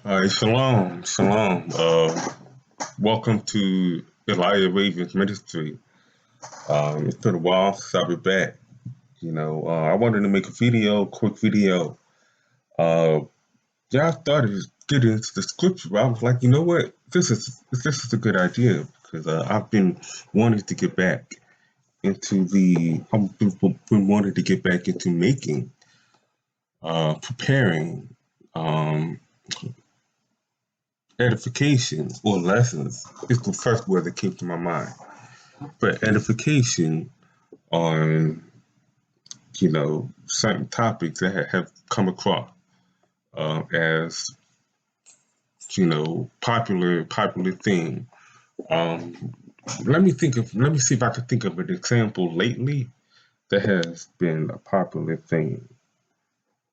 Shalom, shalom. Welcome to Elijah Raven's Ministry. It's been a while since I've been back. I wanted to make a video, quick video. Uh, I started getting into the scripture. I was like, you know what, this is a good idea because I've been wanting to get back I've been wanting to get back into making, preparing, um, edification or lessons is the first word that came to my mind. But edification on, certain topics that have come across as, popular thing. Um, let me see if I can think of an example lately that has been a popular thing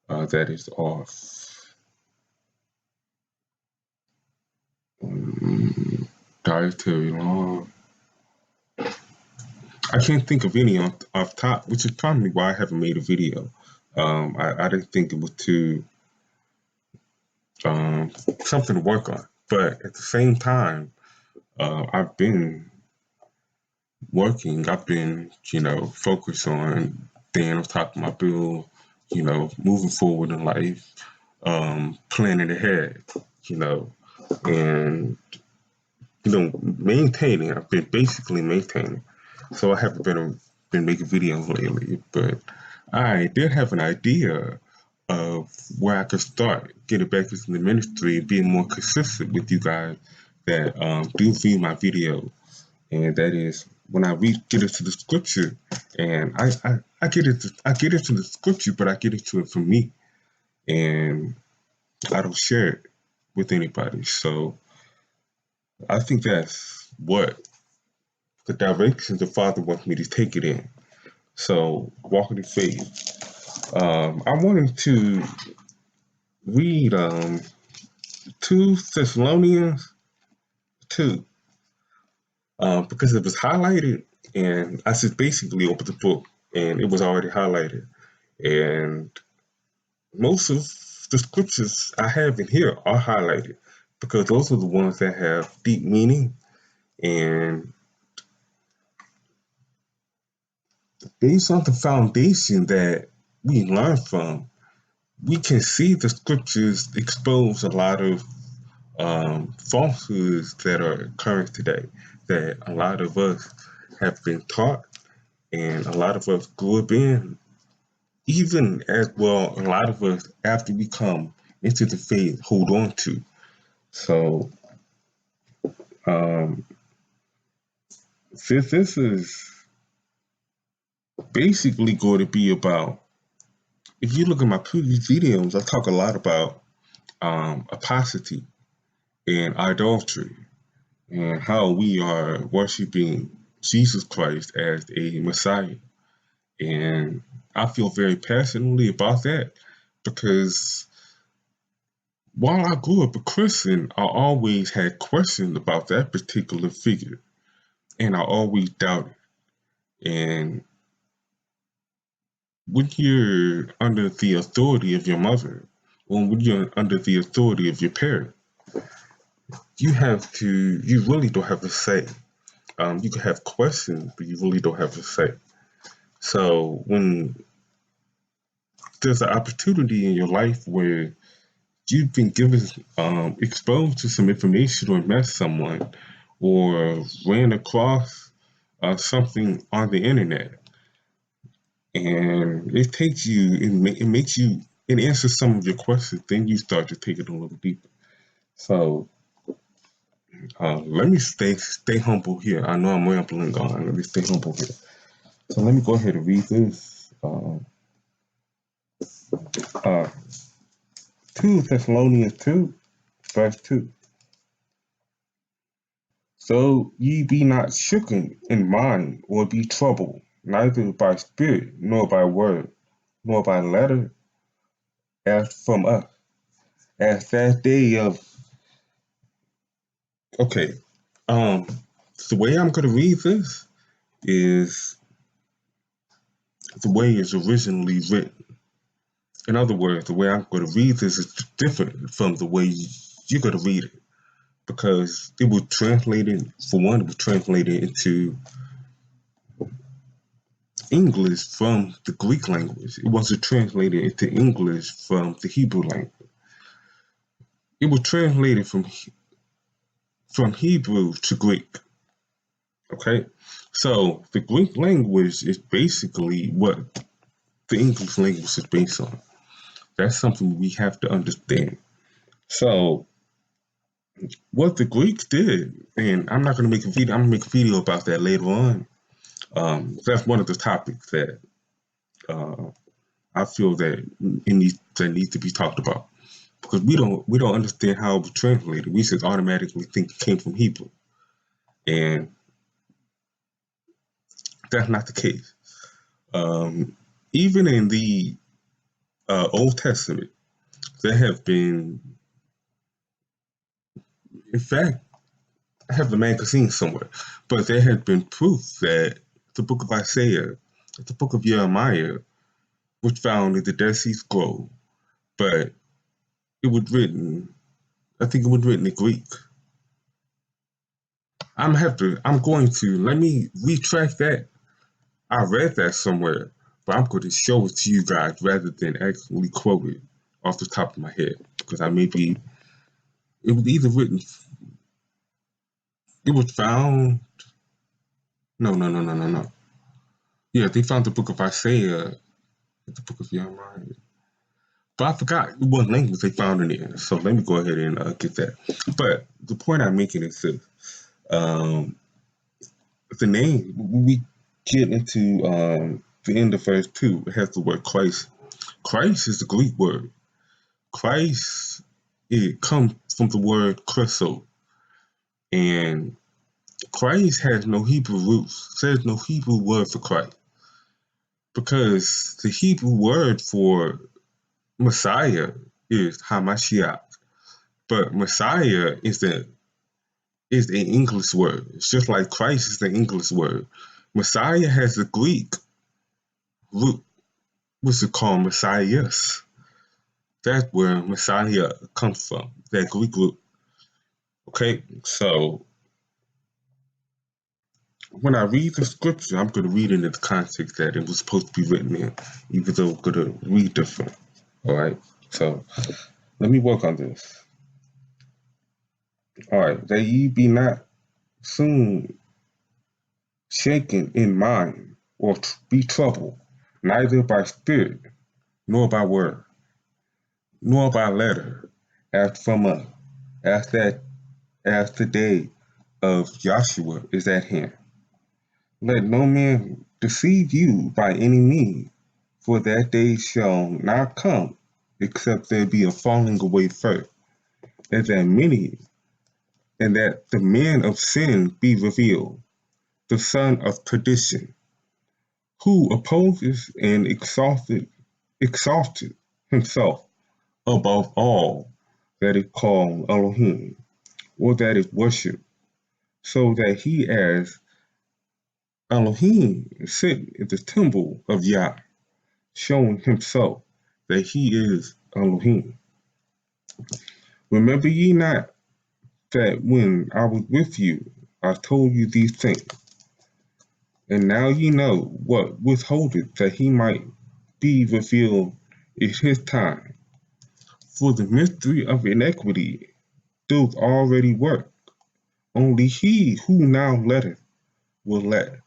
that is off. Dietary law. I can't think of any off top, which is probably why I haven't made a video. I didn't think it was too something to work on. But at the same time, I've been working. I've been, focused on staying on top of my bill, moving forward in life, planning ahead, you know, and maintaining. I've been basically maintaining. So I haven't been making videos lately, but I did have an idea of where I could start getting back into the ministry and being more consistent with you guys that do view my video. And that is when get into the scripture, and I get into the scripture, but I get into it from me, and I don't share it with anybody. So I think that's what the direction the Father wants me to take it in. So walking in faith. I wanted to read 2 Thessalonians 2 because it was highlighted, and I just basically opened the book and it was already highlighted. And most of the scriptures I have in here are highlighted because those are the ones that have deep meaning, and based on the foundation that we learn from, we can see the scriptures expose a lot of falsehoods that are current today, that a lot of us have been taught and a lot of us grew up in, even as well, a lot of us after we come into the faith hold on to. So, um, since this is basically going to be about, if you look at my previous videos, I talk a lot about apostasy and idolatry and how we are worshiping Jesus Christ as a Messiah. And I feel very passionately about that because while I grew up a Christian, I always had questions about that particular figure, and I always doubted. And when you're under the authority of your mother, or when you're under the authority of your parent, you really don't have a say. You can have questions, but you really don't have a say. So when there's an opportunity in your life where you've been given, exposed to some information or met someone or ran across something on the internet, and it takes you, it makes you, it answers some of your questions, then you start to take it a little deeper. So let me stay humble here. I know I'm rambling on. Let me stay humble here. So let me go ahead and read this. 2 Thessalonians 2, verse 2. So ye be not shooken in mind, or be troubled, neither by spirit, nor by word, nor by letter, as from us, as that day of. Okay, the way I'm going to read this is the way it's originally written. In other words, the way I'm going to read this is different from the way you got to read it because it was translated. For one, it was translated into English from the Greek language. It wasn't translated into English from the Hebrew language. It was translated from Hebrew to Greek. Okay, so the Greek language is basically what the English language is based on. That's something we have to understand. So what the Greeks did, and I'm not going to make a video. I'm going to make a video about that later on. That's one of the topics that uh, I feel that needs to be talked about because we don't understand how it was translated. We just automatically think it came from Hebrew, and that's not the case. Even in the Old Testament, there have been, in fact, I have the magazine somewhere, but there has been proof that the book of Isaiah, the book of Jeremiah, was found in the Dead Sea Scroll, but it was written, I think it was written in Greek. I'm going to, let me retract that. I read that somewhere, but I'm going to show it to you guys rather than actually quote it off the top of my head, because it was either written, it was found, no. Yeah, they found the book of Isaiah, the book of Jeremiah. But I forgot what language they found in it. So let me go ahead and get that. But the point I'm making is this. Um, the name, we get into the end of verse 2, it has the word Christ. Christ is the Greek word. Christ, it comes from the word Christo. And Christ has no Hebrew roots. There's no Hebrew word for Christ. Because the Hebrew word for Messiah is Hamashiach. But Messiah is an English word. It's just like Christ is the English word. Messiah has a Greek root, which is called Messiahs. That's where Messiah comes from, that Greek root. Okay, so when I read the scripture, I'm going to read it in the context that it was supposed to be written in, even though I'm going to read different. All right, so let me work on this. All right, that ye be not soon shaken in mind, or be troubled, neither by spirit, nor by word, nor by letter, as from us, as the day of Joshua is at hand. Let no man deceive you by any means, for that day shall not come, except there be a falling away first, and that the man of sin be revealed, the son of perdition, who opposes and exalted himself above all that is called Elohim, or that is worshipped, so that he as Elohim sit in the temple of Yah, showing himself that he is Elohim. Remember ye not that when I was with you, I told you these things, and now ye know what withholdeth that he might be revealed in his time. For the mystery of iniquity doth already work. Only he who now letteth will let,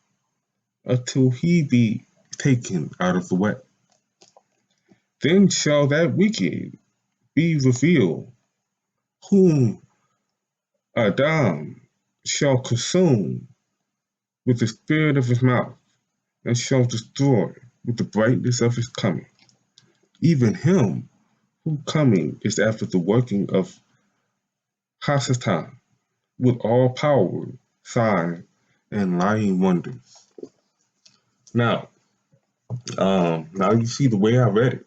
until he be taken out of the way. Then shall that wicked be revealed, whom Adam shall consume with the spirit of his mouth, and shall destroy with the brightness of his coming. Even him who coming is after the working of Hasatan, with all power, signs, and lying wonders. Now you see the way I read it.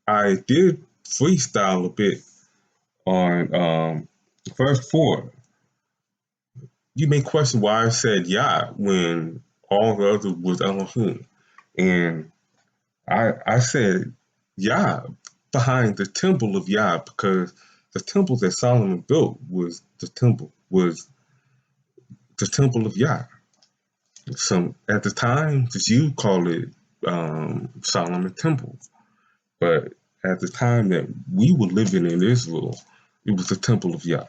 I did freestyle a bit on verse 4. You may question why I said Yah when all the other was Elohim. And I said Yah behind the temple of Yah because the temple that Solomon built was the temple of Yah. So at the time, the Jews call it Solomon Temple, but at the time that we were living in Israel, it was the temple of Yah.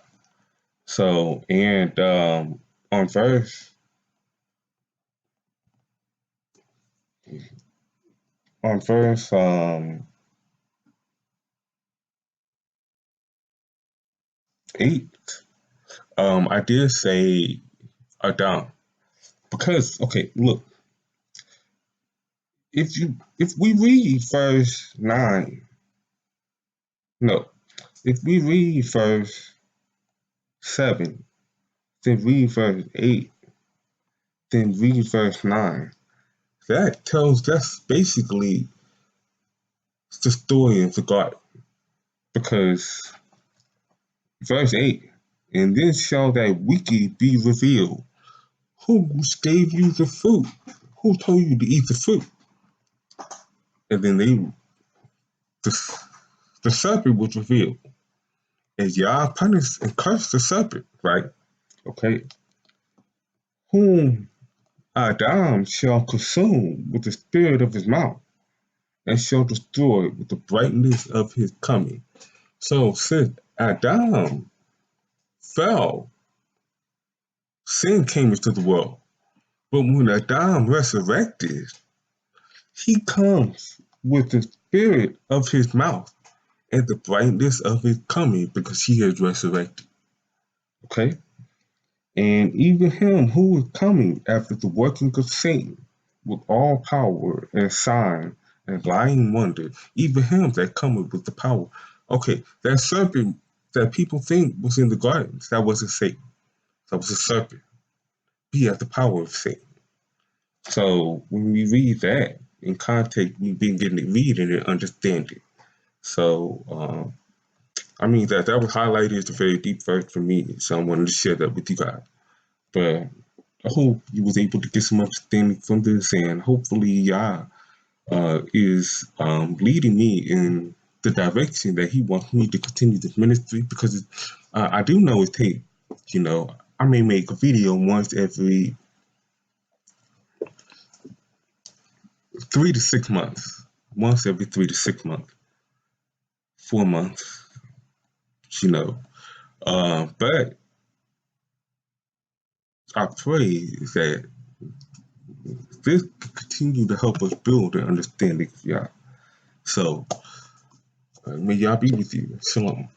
So and on verse on verse 8, I did say Adam because okay, look, if we read verse 9, no, if we read verse 7, then read verse 8, then read verse 9, that's basically the story of the garden. Because verse 8, and then shall that wicked be revealed. Who gave you the fruit? Who told you to eat the fruit? And then the, the serpent was revealed. And Yah punished and cursed the serpent, right? Okay. Whom Adam shall consume with the spirit of his mouth, and shall destroy with the brightness of his coming. So since Adam fell, sin came into the world. But when Adam resurrected, he comes with the spirit of his mouth and the brightness of his coming because he has resurrected. Okay? And even him who is coming after the working of Satan with all power and sign and lying wonder, even him that cometh with the power. Okay, that serpent that people think was in the gardens, that wasn't Satan. That was a serpent. He had the power of Satan. So when we read that in context, we've been getting it, reading and understanding. So I mean that was highlighted as a very deep verse for me. So I wanted to share that with you guys. But I hope you was able to get some understanding from this, and hopefully Yah is leading me in the direction that He wants me to continue this ministry. Because I do know it takes, I may make a video once every 3 to 6 months, 4 months, you know. But I pray that this continue to help us build an understanding of Yah. So may Yah be with you. Shalom.